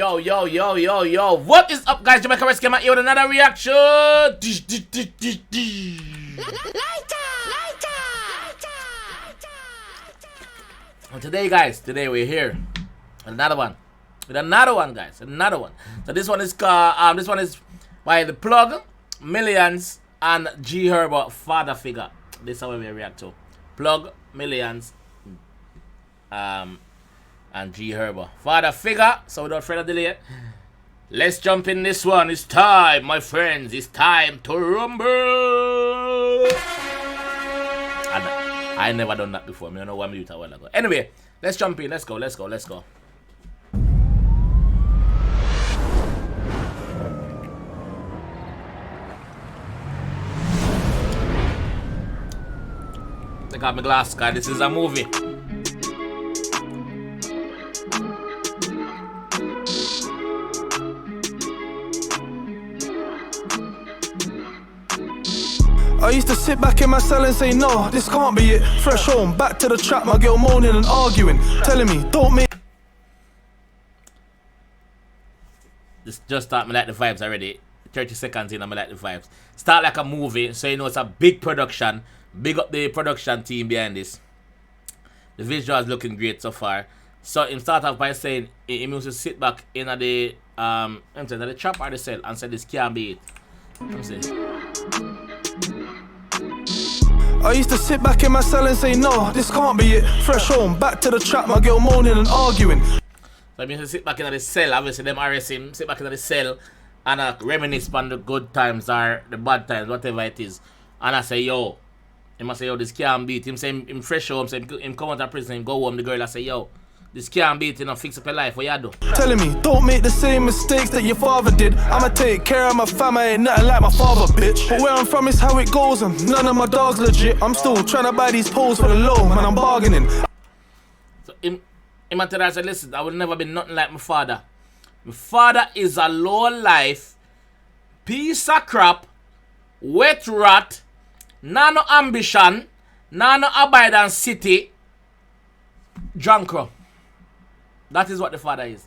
Yo. What is up, guys? JAMAICA'S came out here with another reaction. And today, guys, we're here with another one. Guys. Another one. So this one is by The Plug, 𝐑𝐿ions, and Herbo, Father Figure. This is how we react to. Plug, 𝐑𝐿ions, and Herbo, Father Figure. So without further delay, let's jump in this one. It's time, my friends. It's time to rumble. And I never done that before. I don't know why I'm doing it a while ago. Anyway, let's jump in. Let's go. Take out my glass, guys. This is a movie. I used to sit back in my cell and say, no, this can't be it. Fresh home, back to the trap, my girl moaning and arguing, telling me, don't make. This just start me like the vibes already. 30 seconds in, I'm like the vibes. Start like a movie, so you know it's a big production. Big up the production team behind this. The visual is looking great so far. So him start off by saying he used to sit back in the trap or the cell and say this can't be it. I used to sit back in my cell and say, no, this can't be it. Fresh home, back to the trap, my girl moaning and arguing. So I used to sit back in the cell, obviously them arrest him, sit back in the cell and reminisce on the good times or the bad times, whatever it is. And I say, yo, him say, yo, this can't beat. Him say, him fresh home, say, him come out of prison, him go home, the girl I say, yo, this can't beat, you know, fix up your life, what you do? Telling me, don't make the same mistakes that your father did. I'ma take care of my family, ain't nothing like my father, bitch. But where I'm from is how it goes, and none of my dogs legit. I'm still trying to buy these poles for the low, man, I'm bargaining. So him tell her, I said, listen, I will never be nothing like my father. My father is a low life, piece of crap, wet rat, no ambition, no abidance city, drunker. That is what the father is.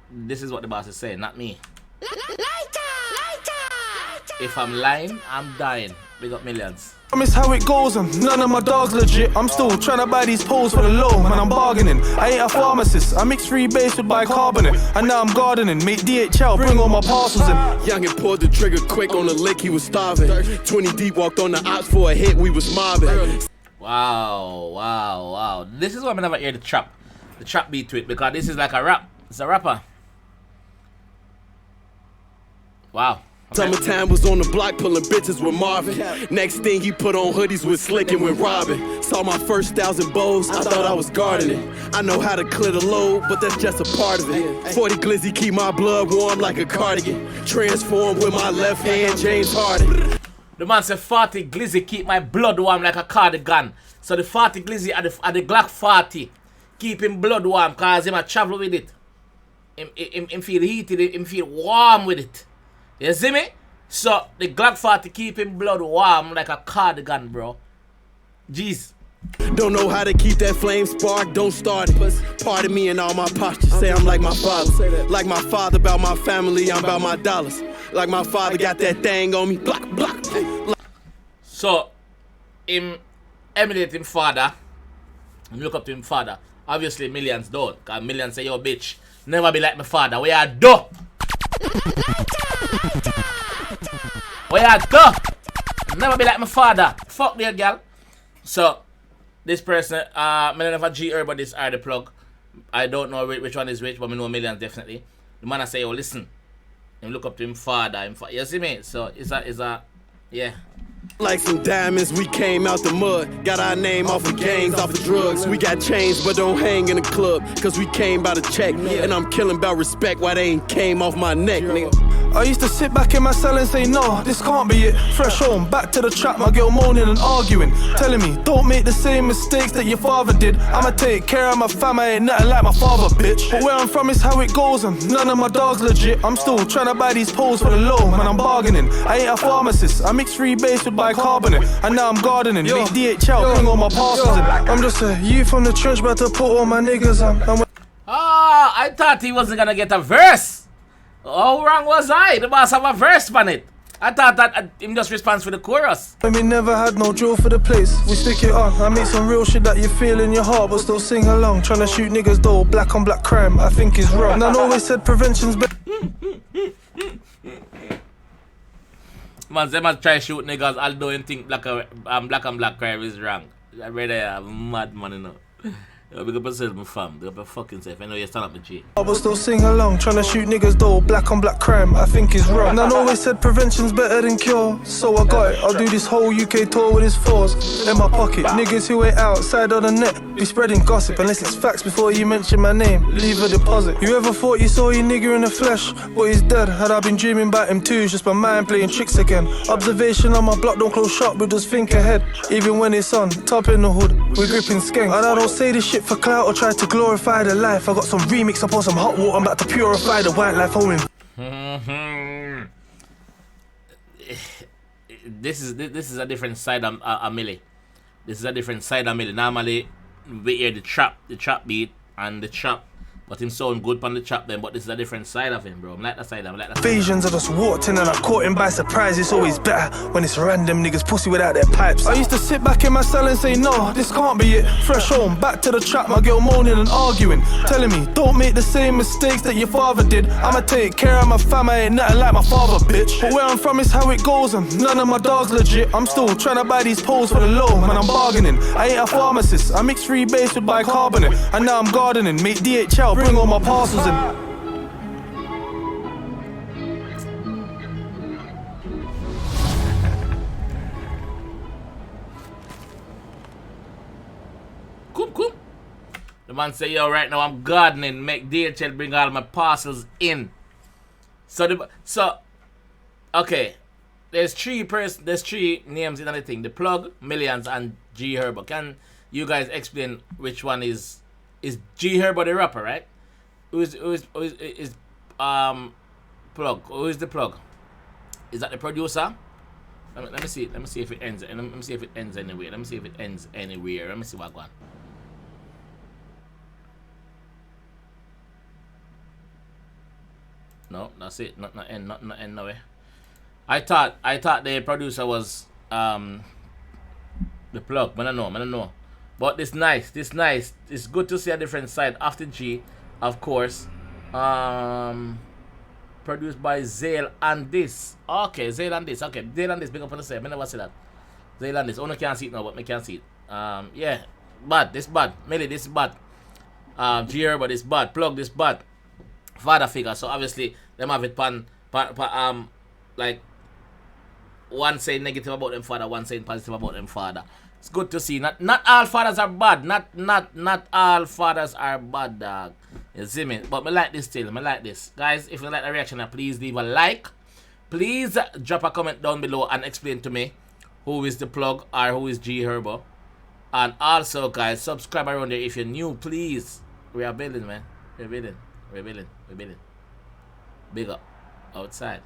This is what the boss is saying, not me. If I'm lying, I'm dying. Big up 𝐑𝐿ions. Promise how it goes, and none of my dogs legit. I'm still trying to buy these poles for the low, man, I'm bargaining. I ain't a pharmacist, I mix free base with bicarbonate. And now I'm gardening, make DHL, bring all my parcels in. Youngin pulled the trigger quick on the lick, he was starving. 20 deep, walked on the ops for a hit, we was mobbing. Wow. This is why I never hear the trap beat to it, because this is like a rap. It's a rapper. Wow. Summertime was on the block pulling bitches with Marvin. Next thing he put on hoodies with Slick and with Robin. Saw my first 1,000 bows, I thought I was gardening. I know how to clear the load, but that's just a part of it. 40 glizzy keep my blood warm like a cardigan. Transform with my left hand, James Harden. The man said 40 glizzy keep my blood warm like a cardigan. So the 40 glizzy are the Glock 40. Keep him blood warm, cause him a travel with it. Him feel heated, him feel warm with it. You see me? So the Glock 40 keep him blood warm like a cardigan, bro. Jeez. Don't know how to keep that flame spark, don't start it. Pardon me and all my postures, say I'm like my father. Like my father about my family, I'm about my dollars. Like my father got that thing on me, block. So him emulate him father. Him look up to him father. Obviously 𝐑𝐿ions don't, cause 𝐑𝐿ions say, yo bitch, never be like my father. Where you do? Where you go? Never be like my father. Fuck that girl. So this person, I don't know if Herbo this are the plug. I don't know which one is which, but I know 𝐑𝐿ions definitely. The man I say, yo listen. Him look up to him father. You see me? So it's a yeah. Like some diamonds, we came out the mud. Got our name off of gangs, off of drugs. We got chains, but don't hang in the club. Cause we came by the check. And I'm killing about respect, why they ain't came off my neck, nigga. I used to sit back in my cell and say, no, this can't be it. Fresh home, back to the trap, my girl moaning and arguing, telling me, don't make the same mistakes that your father did. I'ma take care of my family, ain't nothing like my father, bitch. But where I'm from is how it goes, and none of my dogs legit. I'm still trying to buy these poles for the low, man, I'm bargaining. I ain't a pharmacist, I mix free base with bicarbonate. And now I'm gardening, make DHL, bring all my parcels in. I'm just a youth from the trench, about to put all my niggas on. I thought he wasn't gonna get a verse. How wrong was I? The boss have a verse on it. I thought that him just responds for the chorus. When we never had no drill for the place, we stick it on. I make some real shit that you feel in your heart, but still sing along. Tryna shoot niggas though, black on black crime, I think is wrong. And I always said prevention's better. Man, they must try shoot niggas although you think black on black crime is wrong. I read a mad man, you know. Big up yourself, my fam. Big up your fucking self. I know you stand up, my G. I will still sing along, tryna shoot niggas though, black on black crime, I think is wrong. And I always said prevention's better than cure, so I got it. I'll do this whole UK tour with his fours in my pocket. Niggas who ain't outside of the net be spreading gossip, unless it's facts before you mention my name, leave a deposit. You ever thought you saw your nigga in the flesh, but he's dead? Had I been dreaming about him too, it's just my mind playing tricks again. Observation on my block, don't close shop, but just think ahead. Even when it's on, top in the hood, we're gripping skank. And I don't say this shit for clout or try to glorify the life. I got some remix up on some hot water, I'm about to purify the white life home. This is a different side of Millie. This is a different side of Millie. Normally we hear the trap beat and the trap, but him sound good on the trap then, but this is a different side of him, bro. I'm like that side of him, like that side. Invasions, I just walked in and I caught him by surprise. It's always better when it's random niggas pussy without their pipes. I used to sit back in my cell and say, no, this can't be it. Fresh home, back to the trap, my girl moaning and arguing, telling me, don't make the same mistakes that your father did. I'ma take care of my fam, I ain't nothing like my father, bitch. But where I'm from is how it goes and none of my dogs legit. I'm still trying to buy these poles for the low, man, I'm bargaining. I ain't a pharmacist, I mix free base with bicarbonate. And now I'm gardening, make DHL, bring all my parcels in. Cool. The man say, yo, right now I'm gardening, make DHL bring all my parcels in. Okay. There's three names in anything. The Plug, Millions, and G Herbo. Can you guys explain which one is G Herbo the rapper, right? Who is Plug? Who is the Plug? Is that the producer? Let me see if it ends. Let me see if it ends anywhere. Let me see what going on. No, that's it. Not end no way. I thought the producer was the Plug. I don't know. But this nice. It's good to see a different side after G, of course. Produced by Zale and this. Okay, Zale and this. Okay, Zale and this. Big up on the side. I never see that. Zale and this. Oh, no, can't see it now, but I can see it. Yeah, bad. This bad. Millie, this is bad. G Herbo, this bad. Plug, this bad. Father figure. So obviously them have it like one saying negative about them father, one saying positive about them father. It's good to see. Not all fathers are bad. Not all fathers are bad, dog. You see me? But I like this still. I like this. Guys, if you like the reaction, please leave a like. Please drop a comment down below and explain to me who is the Plug or who is G Herbo. And also, guys, subscribe around there if you're new, please. We are building, man. We're building. Big up. Outside.